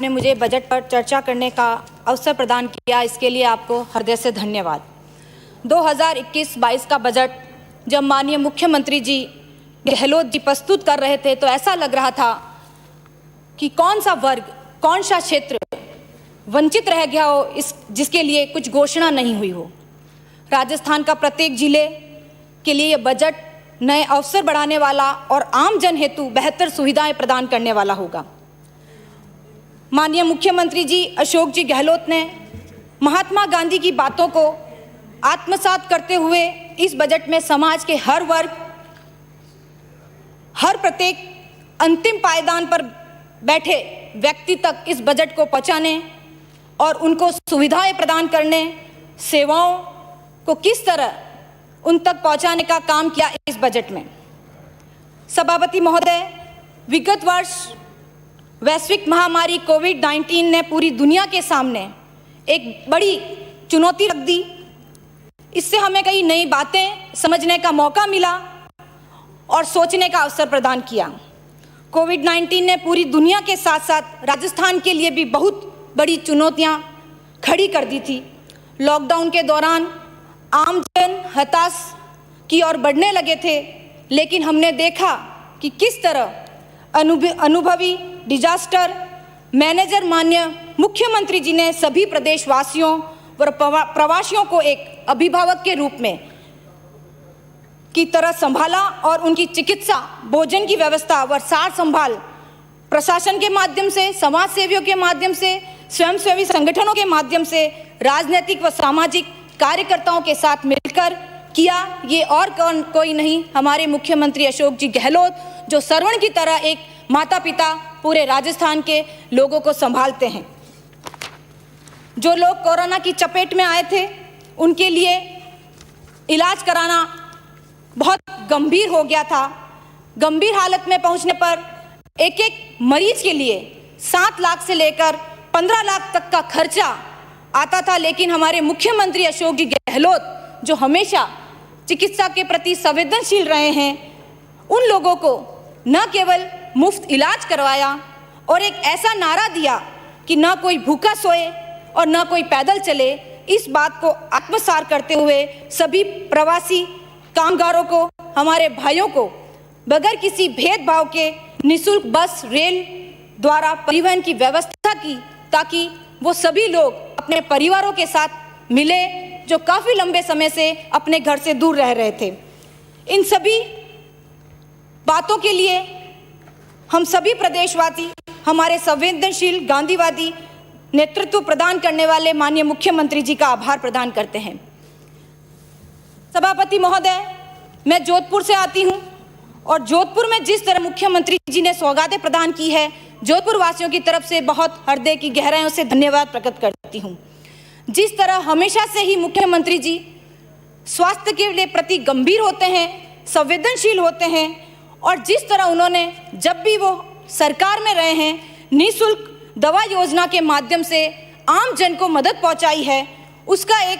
ने मुझे बजट पर चर्चा करने का अवसर प्रदान किया, इसके लिए आपको हृदय से धन्यवाद। 2021-22 का बजट जब माननीय मुख्यमंत्री जी गहलोत जी प्रस्तुत कर रहे थे तो ऐसा लग रहा था कि कौन सा वर्ग, कौन सा क्षेत्र वंचित रह गया हो, जिसके लिए कुछ घोषणा नहीं हुई हो। राजस्थान का प्रत्येक जिले के लिए यह बजट नए अवसर बढ़ाने वाला और आम जन हेतु बेहतर सुविधाएं प्रदान करने वाला होगा। माननीय मुख्यमंत्री जी अशोक जी गहलोत ने महात्मा गांधी की बातों को आत्मसात करते हुए इस बजट में समाज के हर वर्ग, हर प्रत्येक अंतिम पायदान पर बैठे व्यक्ति तक इस बजट को पहुंचाने और उनको सुविधाएं प्रदान करने, सेवाओं को किस तरह उन तक पहुंचाने का काम किया इस बजट में। सभापति महोदय, विगत वर्ष वैश्विक महामारी कोविड-19 ने पूरी दुनिया के सामने एक बड़ी चुनौती रख दी। इससे हमें कई नई बातें समझने का मौका मिला और सोचने का अवसर प्रदान किया। कोविड-19 ने पूरी दुनिया के साथ साथ राजस्थान के लिए भी बहुत बड़ी चुनौतियां खड़ी कर दी थी। लॉकडाउन के दौरान आम जन हताश की ओर बढ़ने लगे थे, लेकिन हमने देखा कि किस तरह अनुभवी डिजास्टर मैनेजर माननीय मुख्यमंत्री जी ने सभी प्रदेशवासियों व प्रवासियों को एक अभिभावक के रूप में की तरह संभाला और उनकी चिकित्सा, भोजन की व्यवस्था व सार संभाल प्रशासन के माध्यम से, समाज सेवियों के माध्यम से, स्वयंसेवी संगठनों के माध्यम से, राजनीतिक व सामाजिक कार्यकर्ताओं के साथ मिलकर किया। ये और कोई नहीं, हमारे मुख्यमंत्री अशोक जी गहलोत, जो श्रवण की तरह एक माता पिता पूरे राजस्थान के लोगों को संभालते हैं। जो लोग कोरोना की चपेट में आए थे, उनके लिए इलाज कराना बहुत गंभीर हो गया था। गंभीर हालत में पहुंचने पर एक एक मरीज के लिए 7 लाख से लेकर 15 लाख तक का खर्चा आता था, लेकिन हमारे मुख्यमंत्री अशोक जी गहलोत, जो हमेशा चिकित्सा के प्रति संवेदनशील रहे हैं, उन लोगों को न केवल मुफ्त इलाज करवाया और एक ऐसा नारा दिया कि न कोई भूखा सोए और न कोई पैदल चले। इस बात को आत्मसात करते हुए सभी प्रवासी कामगारों को, हमारे भाइयों को बगैर किसी भेदभाव के निःशुल्क बस, रेल द्वारा परिवहन की व्यवस्था की, ताकि वो सभी लोग अपने परिवारों के साथ मिले जो काफी लंबे समय से अपने घर से दूर रह रहे थे। इन सभी बातों के लिए हम सभी प्रदेशवासी हमारे संवेदनशील गांधीवादी नेतृत्व प्रदान करने वाले माननीय मुख्यमंत्री जी का आभार प्रदान करते हैं। सभापति महोदय, मैं जोधपुर से आती हूं और जोधपुर में जिस तरह मुख्यमंत्री जी ने सौगातें प्रदान की है, जोधपुर वासियों की तरफ से बहुत हृदय की गहराइयों से धन्यवाद प्रकट करती हूं। जिस तरह हमेशा से ही मुख्यमंत्री जी स्वास्थ्य के लिए प्रति गंभीर होते हैं, संवेदनशील होते हैं, और जिस तरह उन्होंने जब भी वो सरकार में रहे हैं, निःशुल्क दवा योजना के माध्यम से आम जन को मदद पहुंचाई है, उसका एक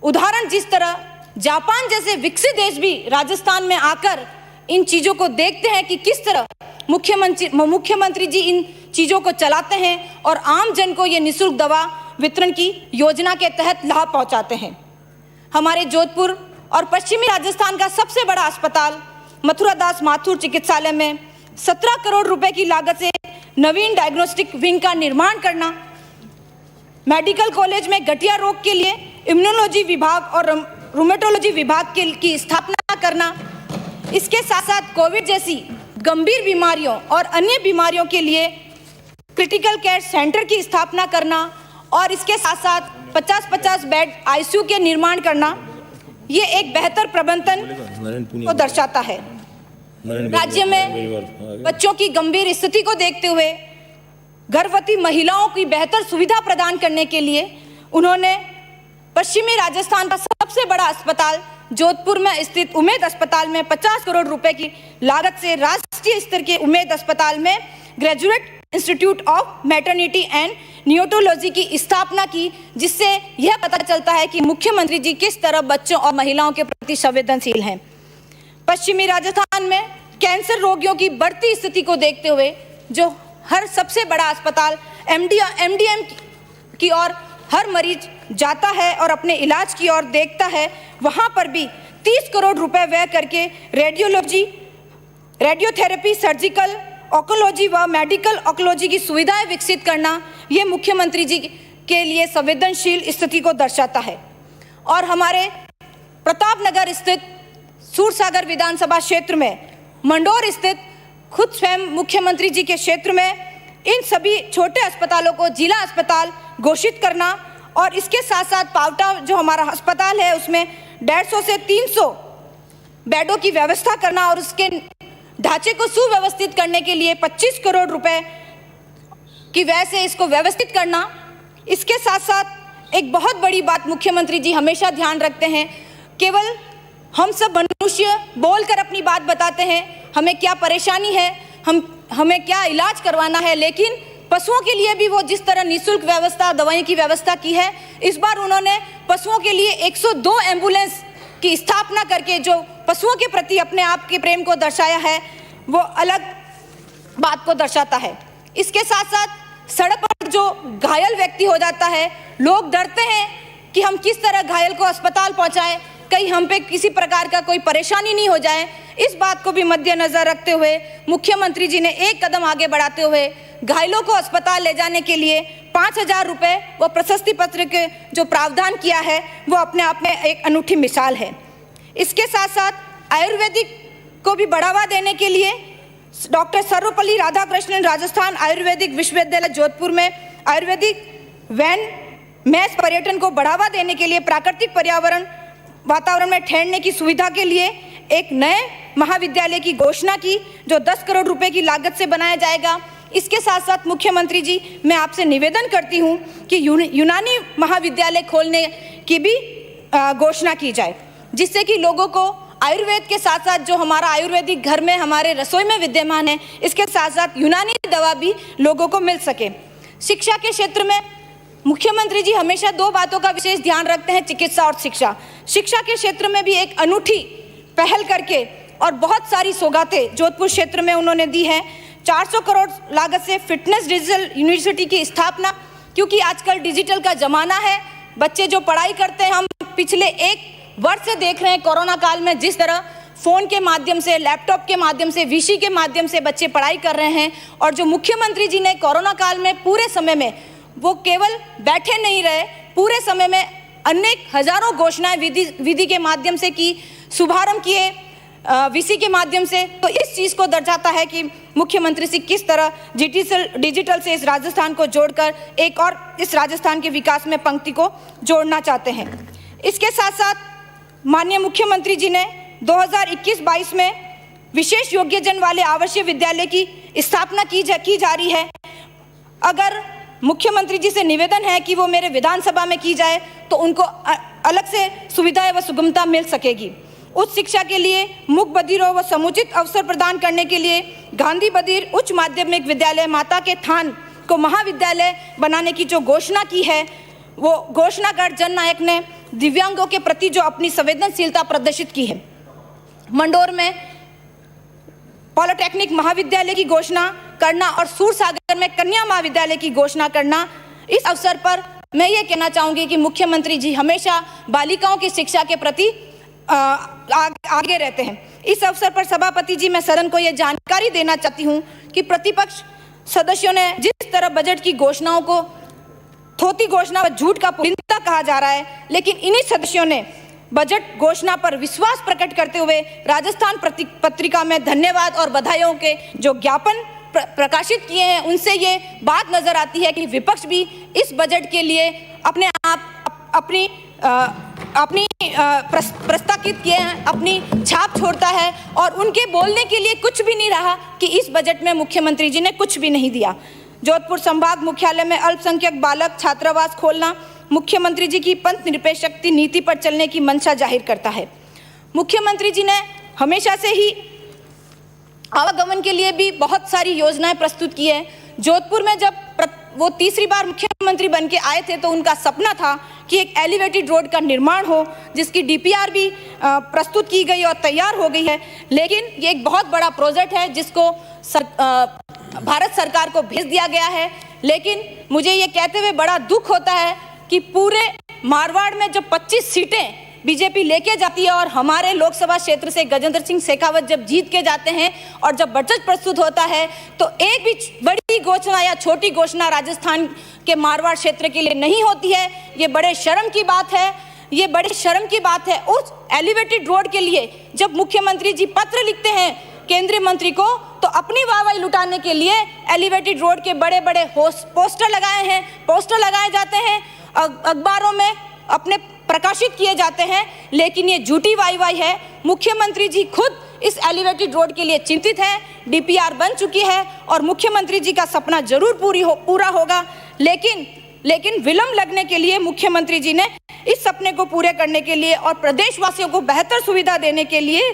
उदाहरण जिस तरह जापान जैसे विकसित देश भी राजस्थान में आकर इन चीज़ों को देखते हैं कि किस तरह मुख्यमंत्री जी इन चीज़ों को चलाते हैं और आम जन को ये निःशुल्क दवा वितरण की योजना के तहत लाभ पहुंचाते हैं। हमारे जोधपुर और पश्चिमी राजस्थान का सबसे बड़ा अस्पताल मथुरा दास माथुर चिकित्सालय में 17 करोड़ रुपए की लागत से नवीन डायग्नोस्टिक विंग का निर्माण करना, मेडिकल कॉलेज में गठिया रोग के लिए इम्यूनोलॉजी विभाग और रूमेटोलॉजी विभाग की स्थापना करना, इसके साथ साथ कोविड जैसी गंभीर बीमारियों और अन्य बीमारियों के लिए क्रिटिकल केयर सेंटर की स्थापना करना और इसके साथ साथ 50-50 बेड आईसीयू के निर्माण करना, ये एक बेहतर प्रबंधन को दर्शाता है। राज्य में बच्चों की गंभीर स्थिति को देखते हुए गर्भवती महिलाओं की बेहतर सुविधा प्रदान करने के लिए उन्होंने पश्चिमी राजस्थान का सबसे बड़ा अस्पताल जोधपुर में स्थित उमेद अस्पताल में 50 करोड़ रुपए की लागत से राष्ट्रीय स्तर के उमेद अस्पताल में graduate institute of maternity and neonatology की स्थापना की, जिससे यह पता चलता है कि मुख्यमंत्री जी किस तरह बच्चों और महिलाओं के प्रति संवेदनशील हैं। पश्चिमी राजस्थान में कैंसर रोगियों की बढ़ती स्थिति को देखते हुए जो हर सबसे बड़ा अस्पताल एमडीएम की ओर हर मरीज जाता है और अपने इलाज की ओर देखता है, वहाँ पर भी 30 करोड़ रुपए व्यय करके रेडियोलॉजी, रेडियोथेरेपी, सर्जिकल ऑन्कोलॉजी व मेडिकल ऑन्कोलॉजी की सुविधाएं विकसित करना, ये मुख्यमंत्री जी के लिए संवेदनशील स्थिति को दर्शाता है। और हमारे प्रतापनगर स्थित सूरसागर विधानसभा क्षेत्र में, मंडोर स्थित खुद स्वयं मुख्यमंत्री जी के क्षेत्र में इन सभी छोटे अस्पतालों को जिला अस्पताल घोषित करना और इसके साथ साथ पावटा जो हमारा अस्पताल है उसमें 150 से 300 बेडों की व्यवस्था करना और उसके ढांचे को सुव्यवस्थित करने के लिए 25 करोड़ रुपए की व्यय से इसको व्यवस्थित करना। इसके साथ साथ एक बहुत बड़ी बात मुख्यमंत्री जी हमेशा ध्यान रखते हैं, केवल हम सब मनुष्य बोलकर अपनी बात बताते हैं, हमें क्या परेशानी है, हमें क्या इलाज करवाना है, लेकिन पशुओं के लिए भी वो जिस तरह निःशुल्क व्यवस्था, दवाई की व्यवस्था की है, इस बार उन्होंने पशुओं के लिए 102 एम्बुलेंस की स्थापना करके जो पशुओं के प्रति अपने आप के प्रेम को दर्शाया है, वो अलग बात को दर्शाता है। इसके साथ साथ सड़क पर जो घायल व्यक्ति हो जाता है, लोग डरते हैं कि हम किस तरह घायल को अस्पताल पहुंचाएं, कहीं हम पे किसी प्रकार का कोई परेशानी नहीं हो जाए। इस बात को भी मद्देनजर रखते हुए मुख्यमंत्री जी ने एक कदम आगे बढ़ाते हुए घायलों को अस्पताल ले जाने के लिए 5,000 रुपये व प्रशस्ति पत्र के जो प्रावधान किया है, वो अपने आप में एक अनूठी मिसाल है। इसके साथ साथ आयुर्वेदिक को भी बढ़ावा देने के लिए डॉक्टर सर्वपल्ली राधाकृष्णन राजस्थान आयुर्वेदिक विश्वविद्यालय जोधपुर में आयुर्वेदिक वैन मैस पर्यटन को बढ़ावा देने के लिए प्राकृतिक वातावरण में ठहरने की सुविधा के लिए एक नए महाविद्यालय की घोषणा की, जो 10 करोड़ रुपए की लागत से बनाया जाएगा। इसके साथ साथ मुख्यमंत्री जी, मैं आपसे निवेदन करती हूं कि यूनानी महाविद्यालय खोलने की भी घोषणा की जाए, जिससे कि लोगों को आयुर्वेद के साथ साथ जो हमारा आयुर्वेदिक घर में हमारे रसोई में विद्यमान है, इसके साथ साथ यूनानी दवा भी लोगों को मिल सके। शिक्षा के क्षेत्र में मुख्यमंत्री जी हमेशा 2 बातों का विशेष ध्यान रखते हैं, चिकित्सा और शिक्षा। शिक्षा के क्षेत्र में भी एक अनूठी पहल करके और बहुत सारी सौगातें जोधपुर क्षेत्र में उन्होंने दी है। 400 करोड़ लागत से फिटनेस डिजिटल यूनिवर्सिटी की स्थापना, क्योंकि आजकल डिजिटल का जमाना है, बच्चे जो पढ़ाई करते हैं, हम पिछले 1 वर्ष से देख रहे हैं कोरोना काल में जिस तरह फ़ोन के माध्यम से, लैपटॉप के माध्यम से, वीसी के माध्यम से बच्चे पढ़ाई कर रहे हैं। और जो मुख्यमंत्री जी ने कोरोना काल में पूरे समय में वो केवल बैठे नहीं रहे, पूरे समय में अनेक हजारों घोषणाएं विधि के माध्यम से की, शुभारंभ किए वीसी के माध्यम से। तो इस चीज़ को दर्शाता है कि मुख्यमंत्री जी किस तरह डिजिटल से इस राजस्थान को जोड़कर एक और इस राजस्थान के विकास में पंक्ति को जोड़ना चाहते हैं। इसके साथ साथ माननीय मुख्यमंत्री जी ने 2021-22 में विशेष योग्यजन वाले आवासीय विद्यालय की स्थापना की जा रही है। अगर मुख्यमंत्री जी से निवेदन है कि वो मेरे विधानसभा में की जाए, तो उनको अलग से सुविधाएं व सुगमता मिल सकेगी। उच्च शिक्षा के लिए मूक बधिरों व समुचित अवसर प्रदान करने के लिए गांधी बधिर उच्च माध्यमिक विद्यालय माता के थान को महाविद्यालय बनाने की जो घोषणा की है, वो घोषणाकार जननायक ने दिव्यांगों के प्रति जो अपनी संवेदनशीलता प्रदर्शित की है। मंडोर में पॉलिटेक्निक महाविद्यालय की घोषणा करना और सूरसागर में कन्या महाविद्यालय की घोषणा करना, इस अवसर पर मैं ये कहना चाहूँगी कि मुख्यमंत्री जी हमेशा बालिकाओं की शिक्षा के प्रति आगे रहते हैं। इस अवसर पर सभापति जी, मैं सदन को ये जानकारी देना चाहती हूँ कि प्रतिपक्ष सदस्यों ने जिस तरह बजट की घोषणाओं को थोती घोषणा व झूठ का पुलिंदा कहा जा रहा है, लेकिन इन्हीं सदस्यों ने बजट घोषणा पर विश्वास प्रकट करते हुए राजस्थान पत्रिका में धन्यवाद और बधाइयों के जो ज्ञापन प्रकाशित किए हैं, उनसे ये बात नजर आती है कि विपक्ष भी इस बजट के लिए अपने आप अपनी प्रस्तावित किए हैं, अपनी छाप छोड़ता है और उनके बोलने के लिए कुछ भी नहीं रहा कि इस बजट में मुख्यमंत्री जी ने कुछ भी नहीं दिया। जोधपुर संभाग मुख्यालय में अल्पसंख्यक बालक छात्रावास खोलना मुख्यमंत्री जी की पंथ निरपेक्ष नीति पर चलने की मंशा जाहिर करता है। मुख्यमंत्री जी ने हमेशा से ही आवागमन के लिए भी बहुत सारी योजनाएं प्रस्तुत की है। जोधपुर में जब वो तीसरी बार मुख्यमंत्री बन के आए थे, तो उनका सपना था कि एक एलिवेटेड रोड का निर्माण हो, जिसकी डीपीआर भी प्रस्तुत की गई और तैयार हो गई है। लेकिन ये एक बहुत बड़ा प्रोजेक्ट है जिसको भारत सरकार को भेज दिया गया है। लेकिन मुझे ये कहते हुए बड़ा दुख होता है कि पूरे मारवाड़ में जो 25 सीटें बीजेपी लेके जाती है और हमारे लोकसभा क्षेत्र से गजेंद्र सिंह शेखावत जब जीत के जाते हैं और जब बजट प्रस्तुत होता है तो एक भी बड़ी घोषणा या छोटी घोषणा राजस्थान के मारवाड़ क्षेत्र के लिए नहीं होती है। ये बड़े शर्म की बात है, ये बड़ी शर्म की बात है। उस एलिवेटेड रोड के लिए जब मुख्यमंत्री जी पत्र लिखते हैं केंद्रीय मंत्री को तो अपनी वाहवाही लुटाने के लिए एलिवेटेड रोड के बड़े बड़े पोस्टर लगाए जाते हैं, अखबारों में अपने प्रकाशित किए जाते हैं, लेकिन ये झूठी वाहवाही है। मुख्यमंत्री जी खुद इस एलिवेटेड रोड के लिए चिंतित है, डीपीआर बन चुकी है और मुख्यमंत्री जी का सपना जरूर पूरा होगा। लेकिन विलंब लगने के लिए मुख्यमंत्री जी ने इस सपने को पूरे करने के लिए और प्रदेशवासियों को बेहतर सुविधा देने के लिए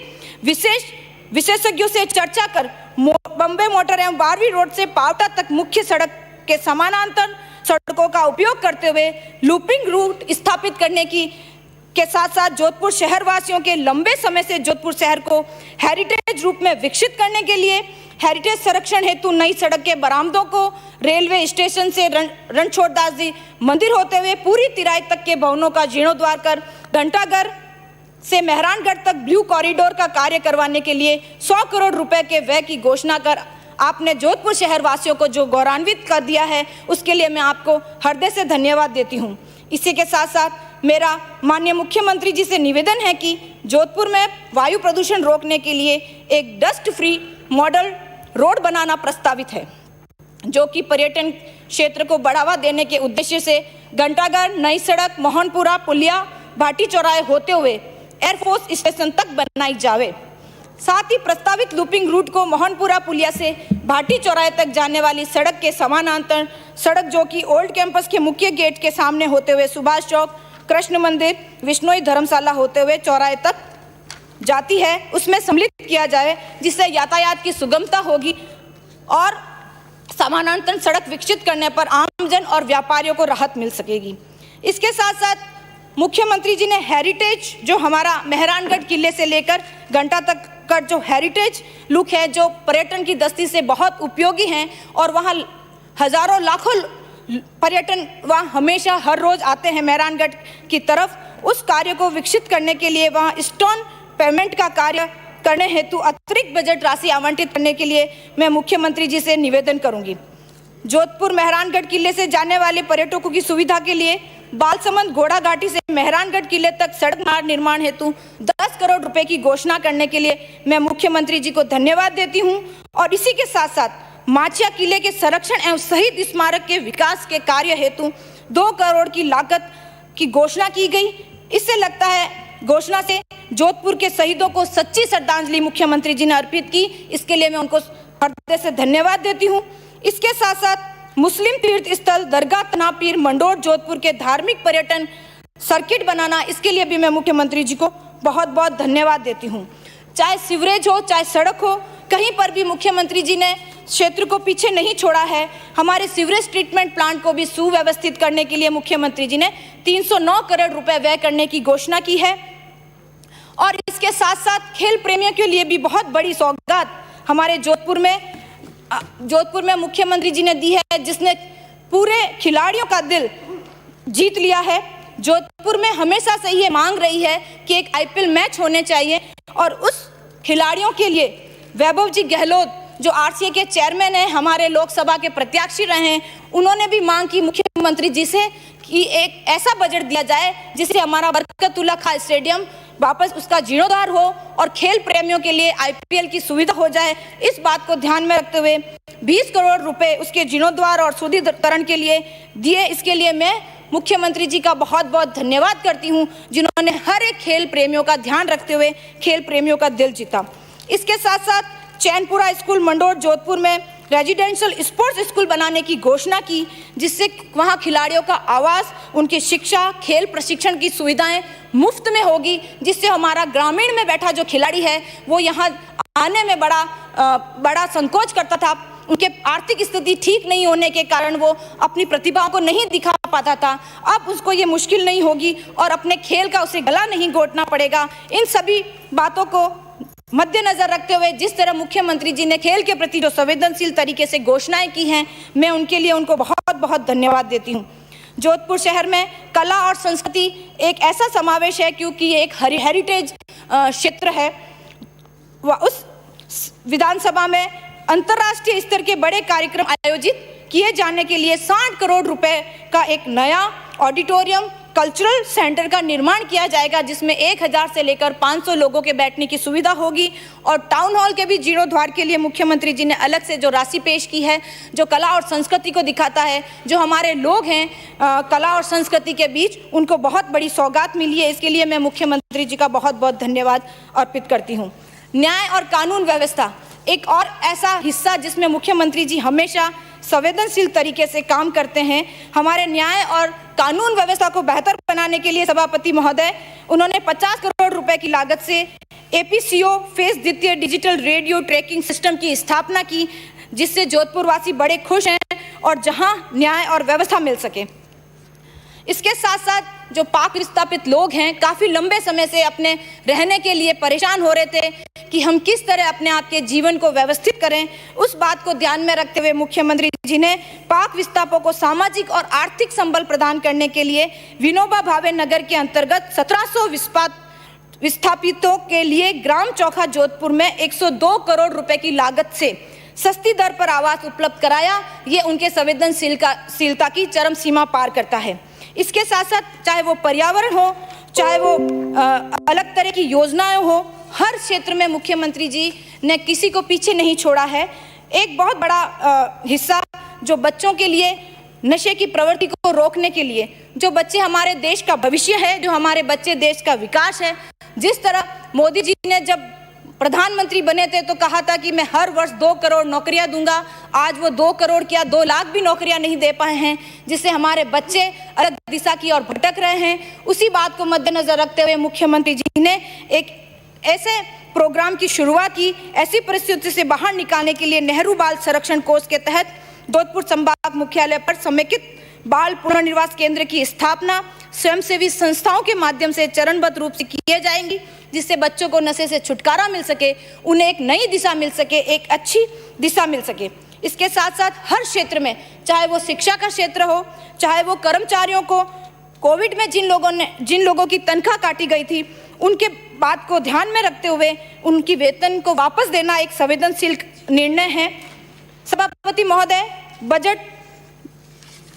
विशेषज्ञों से चर्चा कर बम्बे मोटर एवं बारहवीं रोड से पावटा तक मुख्य सड़क के समानांतर सड़कों का उपयोग करते हुए लूपिंग रूट स्थापित करने के साथ साथ जोधपुर शहर वासियों के लंबे समय से जोधपुर शहर को हेरिटेज रूप में विकसित करने के लिए हेरिटेज संरक्षण हेतु नई सड़क के बरामदों को रेलवे स्टेशन से रणछोड़दास जी मंदिर होते हुए पूरी तिराई तक के भवनों का जीर्णोद्धार कर घंटाघर से मेहरानगढ़ तक ब्लू कॉरिडोर का कार्य करवाने के लिए 100 करोड़ रुपए के व्यय की घोषणा कर आपने जोधपुर शहर वासियों को जो गौरवान्वित कर दिया है उसके लिए मैं आपको हृदय से धन्यवाद देती हूँ। इसी के साथ साथ मेरा माननीय मुख्यमंत्री जी से निवेदन है कि जोधपुर में वायु प्रदूषण रोकने के लिए एक डस्ट फ्री मॉडल रोड बनाना प्रस्तावित है, जो कि पर्यटन क्षेत्र को बढ़ावा देने के उद्देश्य से घंटाघर, नई सड़क, मोहनपुरा, पुलिया, भाटी चौराहे होते हुए एयरफोर्स स्टेशन तक बनाई जावे। साथ ही प्रस्तावित लूपिंग रूट को मोहनपुरा पुलिया से भाटी चौराहे तक जाने वाली सड़क के समानांतर सड़क, जो कि ओल्ड कैंपस के मुख्य गेट के सामने होते हुए सुभाष चौक, कृष्ण मंदिर, विश्नोई धर्मशाला होते हुए चौराहे तक जाती है, उसमें सम्मिलित किया जाए, जिससे यातायात की सुगमता होगी और समानांतर सड़क विकसित करने पर आमजन और व्यापारियों को राहत मिल सकेगी। इसके साथ साथ मुख्यमंत्री जी ने हेरिटेज, जो हमारा मेहरानगढ़ किले से लेकर घंटा तक का जो हेरिटेज लुक है, जो पर्यटन की दृष्टि से बहुत उपयोगी हैं और वहाँ हजारों लाखों पर्यटन वहाँ हमेशा हर रोज आते हैं मेहरानगढ़ की तरफ, उस कार्य को विकसित करने के लिए वहाँ स्टोन पेमेंट का कार्य करने हेतु अतिरिक्त बजट राशि आवंटित करने के लिए मैं मुख्यमंत्री जी से निवेदन करूंगी। जोधपुर मेहरानगढ़ किले से जाने वाले पर्यटकों की सुविधा के लिए बालसमंद घोड़ा घाटी से मेहरानगढ़ किले तक सड़क मार्ग निर्माण हेतु 10 करोड़ रुपए की घोषणा करने के लिए मैं मुख्यमंत्री जी को धन्यवाद देती हूं। और इसी के साथ साथ माचिया किले के संरक्षण एवं शहीद स्मारक के विकास के कार्य हेतु 2 करोड़ की लागत की घोषणा की गई। इससे लगता है घोषणा से जोधपुर के शहीदों को सच्ची श्रद्धांजलि मुख्यमंत्री जी ने अर्पित की, इसके लिए मैं उनको हृदय से धन्यवाद देती हूँ। इसके साथ साथ मुस्लिम तीर्थ स्थल दरगाह तनापीर मंडोर जोधपुर के धार्मिक पर्यटन सर्किट बनाना, इसके लिए भी मैं मुख्यमंत्री जी को बहुत बहुत धन्यवाद देती हूँ। चाहे सीवरेज हो, चाहे सड़क हो, कहीं पर भी मुख्यमंत्री जी ने क्षेत्र को पीछे नहीं छोड़ा है। हमारे सीवरेज ट्रीटमेंट प्लांट को भी सुव्यवस्थित करने के लिए मुख्यमंत्री जी ने 309 करोड़ रुपए व्यय करने की घोषणा की है। और इसके साथ साथ खेल प्रेमियों के लिए भी बहुत बड़ी सौगात हमारे जोधपुर में मुख्यमंत्री जी ने दी है, जिसने पूरे खिलाड़ियों का दिल जीत लिया है। जोधपुर में हमेशा से ये मांग रही है कि एक आईपीएल मैच होने चाहिए और उस खिलाड़ियों के लिए वैभव जी गहलोत, जो आरसीए के चेयरमैन हैं, हमारे लोकसभा के प्रत्याशी रहे हैं, उन्होंने भी मांग की मुख्यमंत्री जी से कि एक ऐसा बजट दिया जाए जिससे हमारा बरकतुल्ला खां स्टेडियम वापस उसका जीर्णोद्धार हो और खेल प्रेमियों के लिए आईपीएल की सुविधा हो जाए। इस बात को ध्यान में रखते हुए 20 करोड़ रुपए उसके जीर्णोद्धार और सुदृढ़ीकरण के लिए दिए। इसके लिए मैं मुख्यमंत्री जी का बहुत बहुत धन्यवाद करती हूं, जिन्होंने हर एक खेल प्रेमियों का ध्यान रखते हुए खेल प्रेमियों का दिल जीता। इसके साथ साथ चैनपुरा स्कूल मंडोर जोधपुर में रेजिडेंशियल स्पोर्ट्स स्कूल बनाने की घोषणा की, जिससे वहां खिलाड़ियों का आवास, उनकी शिक्षा, खेल प्रशिक्षण की सुविधाएं मुफ्त में होगी, जिससे हमारा ग्रामीण में बैठा जो खिलाड़ी है वो यहाँ आने में बड़ा संकोच करता था। उनके आर्थिक स्थिति ठीक नहीं होने के कारण वो अपनी प्रतिभाओं को नहीं दिखा पाता था। अब उसको ये मुश्किल नहीं होगी और अपने खेल का उसे गला नहीं घोटना पड़ेगा। इन सभी बातों को मद्देनजर रखते हुए जिस तरह मुख्यमंत्री जी ने खेल के प्रति जो संवेदनशील तरीके से घोषणाएं की हैं, मैं उनके लिए उनको बहुत बहुत धन्यवाद देती हूं। जोधपुर शहर में कला और संस्कृति एक ऐसा समावेश है क्योंकि ये एक हेरिटेज क्षेत्र है। उस विधानसभा में अंतर्राष्ट्रीय स्तर के बड़े कार्यक्रम आयोजित किए जाने के लिए 60 करोड़ रुपए का एक नया ऑडिटोरियम कल्चरल सेंटर का निर्माण किया जाएगा, जिसमें 1000 से लेकर 500 लोगों के बैठने की सुविधा होगी। और टाउन हॉल के भी जीर्णोद्धार के लिए मुख्यमंत्री जी ने अलग से जो राशि पेश की है, जो कला और संस्कृति को दिखाता है, जो हमारे लोग हैं कला और संस्कृति के बीच, उनको बहुत बड़ी सौगात मिली है। इसके लिए मैं मुख्यमंत्री जी का बहुत बहुत धन्यवाद अर्पित करती हूँ। न्याय और कानून व्यवस्था एक और ऐसा हिस्सा जिसमें मुख्यमंत्री जी हमेशा संवेदनशील तरीके से काम करते हैं। हमारे न्याय और कानून व्यवस्था को बेहतर बनाने के लिए सभापति महोदय उन्होंने 50 करोड़ रुपए की लागत से एपीसीओ फेज द्वितीय डिजिटल रेडियो ट्रैकिंग सिस्टम की स्थापना की, जिससे जोधपुर वासी बड़े खुश हैं और जहां न्याय और व्यवस्था मिल सके। इसके साथ साथ जो पाक विस्थापित लोग हैं, काफ़ी लंबे समय से अपने रहने के लिए परेशान हो रहे थे कि हम किस तरह अपने आप के जीवन को व्यवस्थित करें। उस बात को ध्यान में रखते हुए मुख्यमंत्री जी ने पाक विस्थापितों को सामाजिक और आर्थिक संबल प्रदान करने के लिए विनोबा भावे नगर के अंतर्गत 1700 विस्थापितों के लिए ग्राम चौखा जोधपुर में 102 करोड़ रुपए की लागत से सस्ती दर पर आवास उपलब्ध कराया। ये उनके संवेदनशीलता की चरम सीमा पार करता है। इसके साथ साथ चाहे वो पर्यावरण हो, चाहे वो अलग तरह की योजनाएं हो, हर क्षेत्र में मुख्यमंत्री जी ने किसी को पीछे नहीं छोड़ा है। एक बहुत बड़ा हिस्सा जो बच्चों के लिए नशे की प्रवृत्ति को रोकने के लिए, जो बच्चे हमारे देश का भविष्य है, जो हमारे बच्चे देश का विकास है, जिस तरह मोदी जी ने जब प्रधानमंत्री बने थे तो कहा था कि मैं हर वर्ष 2 करोड़ नौकरियां दूंगा। आज वो 2 करोड़ क्या 2 लाख भी नौकरियां नहीं दे पाए हैं, जिससे हमारे बच्चे अलग दिशा की ओर भटक रहे हैं। उसी बात को मद्देनजर रखते हुए मुख्यमंत्री जी ने एक ऐसे प्रोग्राम की शुरुआत की। ऐसी परिस्थिति से बाहर निकालने के लिए नेहरू बाल संरक्षण कोष के तहत जोधपुर संभाग मुख्यालय पर समेकित बाल पुनर्निवास केंद्र की स्थापना स्वयंसेवी संस्थाओं के माध्यम से चरणबद्ध रूप से किए जाएंगी, जिससे बच्चों को नशे से छुटकारा मिल सके, उन्हें एक नई दिशा मिल सके, एक अच्छी दिशा मिल सके। इसके साथ साथ हर क्षेत्र में, चाहे वो शिक्षा का क्षेत्र हो, चाहे वो कर्मचारियों को कोविड में जिन लोगों की तनख्वाह काटी गई थी, उनके बात को ध्यान में रखते हुए उनकी वेतन को वापस देना एक संवेदनशील निर्णय है। सभापति महोदय, बजट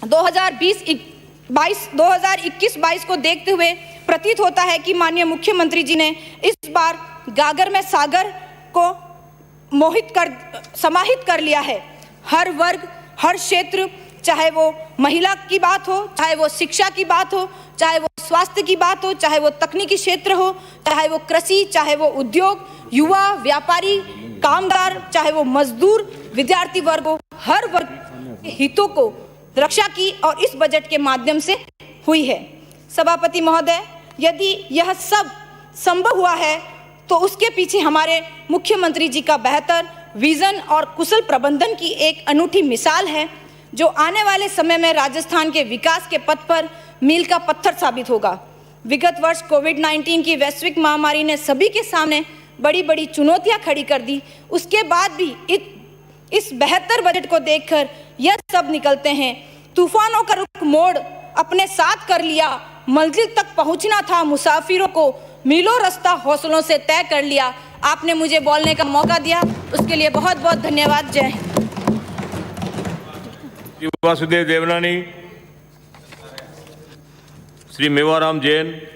2021-22 को देखते हुए प्रतीत होता है कि माननीय मुख्यमंत्री जी ने इस बार गागर में सागर को समाहित कर लिया है। हर वर्ग, हर क्षेत्र, चाहे वो महिला की बात हो, चाहे वो शिक्षा की बात हो, चाहे वो स्वास्थ्य की बात हो, चाहे वो तकनीकी क्षेत्र हो, चाहे वो कृषि, चाहे वो उद्योग, युवा, व्यापारी, कामगार, चाहे वो मजदूर, विद्यार्थी वर्ग हो, हर वर्ग के हितों को रक्षा की और इस बजट के माध्यम से हुई है। सभापति महोदय, यदि यह सब संभव हुआ है तो उसके पीछे हमारे मुख्यमंत्री जी का बेहतर विजन और कुशल प्रबंधन की एक अनूठी मिसाल है, जो आने वाले समय में राजस्थान के विकास के पथ पर मील का पत्थर साबित होगा। विगत वर्ष कोविड-19 की वैश्विक महामारी ने सभी के सामने बड़ी बड़ी चुनौतियां खड़ी कर दी। उसके बाद भी इस बेहतर बजट को देखकर यह सब निकलते हैं। तूफानों का रुख मोड़ अपने साथ कर लिया, मंजिल तक पहुंचना था मुसाफिरों को, मीलों रास्ता हौसलों से तय कर लिया। आपने मुझे बोलने का मौका दिया, उसके लिए बहुत बहुत धन्यवाद। जय हिंद। वासुदेव देवनानी, श्री मेवाराम जैन।